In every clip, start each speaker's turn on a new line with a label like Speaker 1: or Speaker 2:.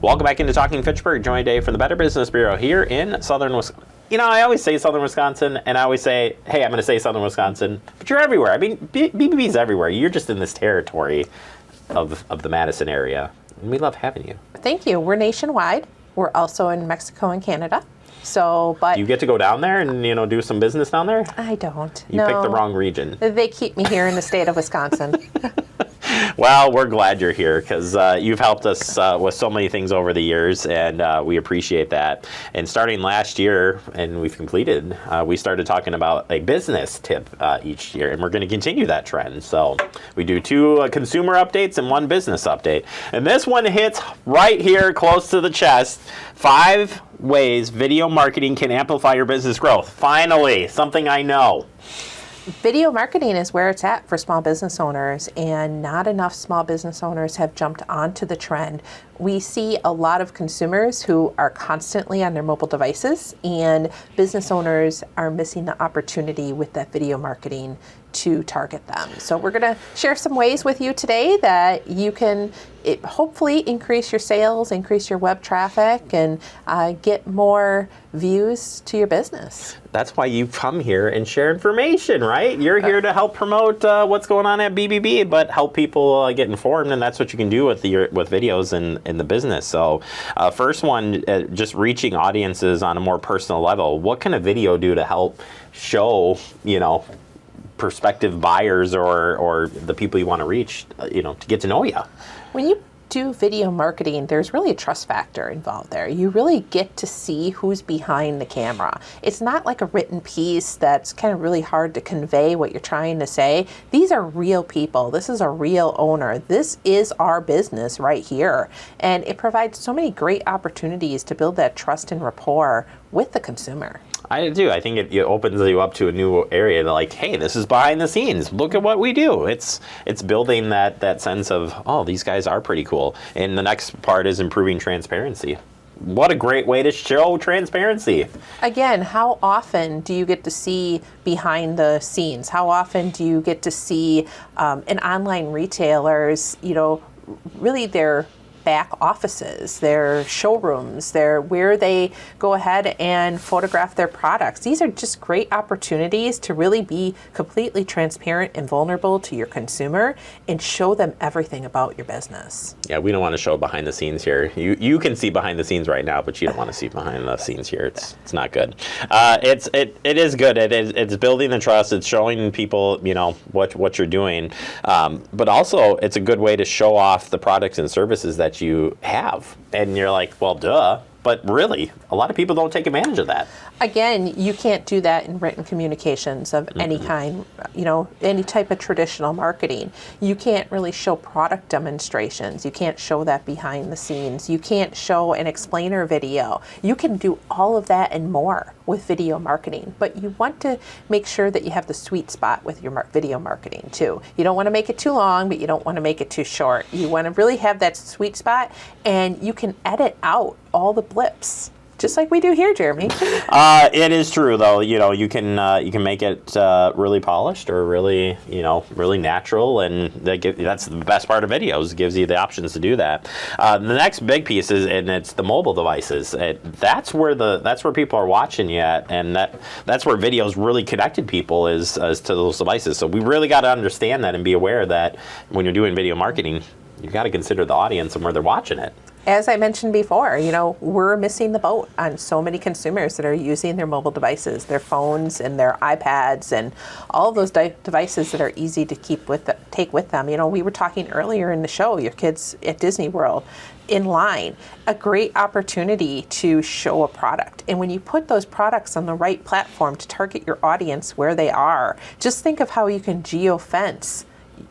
Speaker 1: Welcome back into Talking Fitchburg. Joined today from the Better Business Bureau here in Southern Wisconsin. You know, I always say Southern Wisconsin, and I always say, hey, I'm going to say Southern Wisconsin, but you're everywhere. I mean, BBB's everywhere. You're just in this territory of the Madison area, and we love having you.
Speaker 2: Thank you. We're nationwide. We're also in Mexico and Canada. So, but
Speaker 1: Do you get to go down there and, you know, do some business down there?
Speaker 2: I don't.
Speaker 1: You picked the wrong region.
Speaker 2: They keep me here in the state of Wisconsin.
Speaker 1: Well, we're glad you're here because you've helped us with so many things over the years, and we appreciate that. And starting last year, and we've completed, we started talking about a business tip each year, and we're going to continue that trend. So we do 2 consumer updates and 1 business update. And this one hits right here close to the chest. 5 ways video marketing can amplify your business growth. Finally, something I know.
Speaker 2: Video marketing is where it's at for small business owners, and not enough small business owners have jumped onto the trend. We see a lot of consumers who are constantly on their mobile devices, and business owners are missing the opportunity with that video marketing to target them. So we're going to share some ways with you today that you can hopefully increase your sales, increase your web traffic, and get more views to your business.
Speaker 1: That's why you come here and share information, right? You're here to help promote what's going on at BBB, but help people get informed, and that's what you can do with videos in the business. So first one, just reaching audiences on a more personal level. What can a video do to help show, you know, prospective buyers or the people you want to reach, you know, to get to know you?
Speaker 2: When you do video marketing, there's really a trust factor involved there. You really get to see who's behind the camera. It's not like a written piece that's kind of really hard to convey what you're trying to say. These are real people. This is a real owner. This is our business right here. And it provides so many great opportunities to build that trust and rapport with the consumer.
Speaker 1: I do. I think it opens you up to a new area. Like, hey, this is behind the scenes. Look at what we do. It's building that sense of, oh, these guys are pretty cool. And the next part is improving transparency. What a great way to show transparency.
Speaker 2: Again, how often do you get to see behind the scenes? How often do you get to see an online retailer's, you know, really their back offices, their showrooms, where they go ahead and photograph their products? These are just great opportunities to really be completely transparent and vulnerable to your consumer and show them everything about your business.
Speaker 1: Yeah, we don't want to show behind the scenes here. You can see behind the scenes right now, but you don't want to see behind the scenes here. It's not good. It is good. It's building the trust. It's showing people, you know, what you're doing. But also, it's a good way to show off the products and services that you have. And you're like, well, duh. But really, a lot of people don't take advantage of that.
Speaker 2: Again, you can't do that in written communications of any kind, you know, any type of traditional marketing. You can't really show product demonstrations. You can't show that behind the scenes. You can't show an explainer video. You can do all of that and more with video marketing, but you want to make sure that you have the sweet spot with your video marketing too. You don't want to make it too long, but you don't want to make it too short. You want to really have that sweet spot, and you can edit out all the blips, just like we do here, Jeremy.
Speaker 1: It is true, though. You know, you can make it really polished or really, you know, really natural, and that's the best part of videos. It gives you the options to do that. The next big piece it's the mobile devices. That's where people are watching you at, and that's where videos really connected people is to those devices. So we really got to understand that and be aware that when you're doing video marketing, you've got to consider the audience and where they're watching it.
Speaker 2: As I mentioned before, you know, we're missing the boat on so many consumers that are using their mobile devices, their phones and their iPads and all of those devices that are easy to take with them. You know, we were talking earlier in the show, your kids at Disney World in line, a great opportunity to show a product. And when you put those products on the right platform to target your audience where they are, just think of how you can geo-fence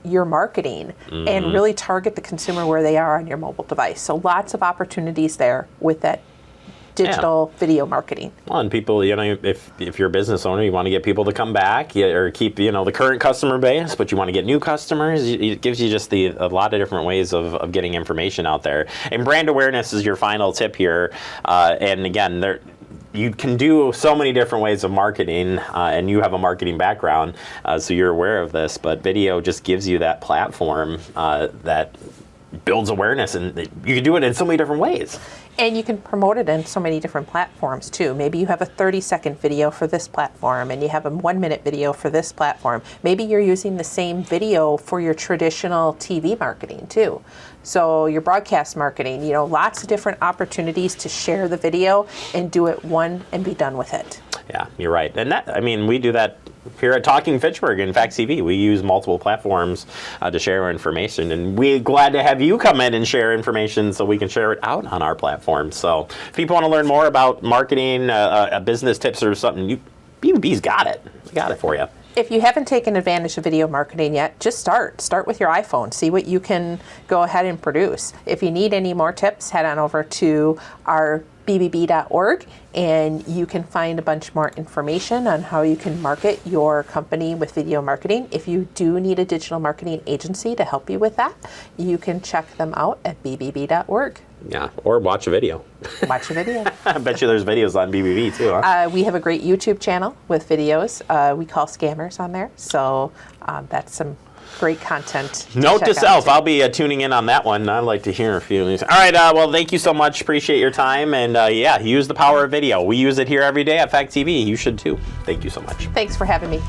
Speaker 2: your marketing and really target the consumer where they are on your mobile device. So lots of opportunities there with that digital video marketing.
Speaker 1: Well, and people, you know, if you're a business owner, you want to get people to come back or keep, you know, the current customer base, but you want to get new customers. It gives you just a lot of different ways of getting information out there. And brand awareness is your final tip here. And again, you can do so many different ways of marketing, and you have a marketing background, so you're aware of this, but video just gives you that platform that builds awareness, and you can do it in so many different ways.
Speaker 2: And you can promote it in so many different platforms too. Maybe you have a 30-second video for this platform and you have a 1-minute video for this platform. Maybe you're using the same video for your traditional TV marketing too. So your broadcast marketing, lots of different opportunities to share the video and do it one and be done with it.
Speaker 1: Yeah, you're right. And we do that here at Talking Fitchburg and Fax TV. We use multiple platforms to share our information, and we're glad to have you come in and share information so we can share it out on our platform. So if people want to learn more about marketing, business tips or something, BBB's got it. We got it for you.
Speaker 2: If you haven't taken advantage of video marketing yet, just start. Start with your iPhone. See what you can go ahead and produce. If you need any more tips, head on over to our bbb.org and you can find a bunch more information on how you can market your company with video marketing. If you do need a digital marketing agency to help you with that, you can check them out at bbb.org.
Speaker 1: Yeah, or watch a video.
Speaker 2: Watch a video.
Speaker 1: I bet you there's videos on BBB too, huh?
Speaker 2: We have a great YouTube channel with videos. We call scammers on there, so that's some great content.
Speaker 1: Note to self, I'll be tuning in on that one. I'd like to hear a few of these. All right, well, thank you so much. Appreciate your time. And use the power of video. We use it here every day at Fact TV. You should too. Thank you so much.
Speaker 2: Thanks for having me.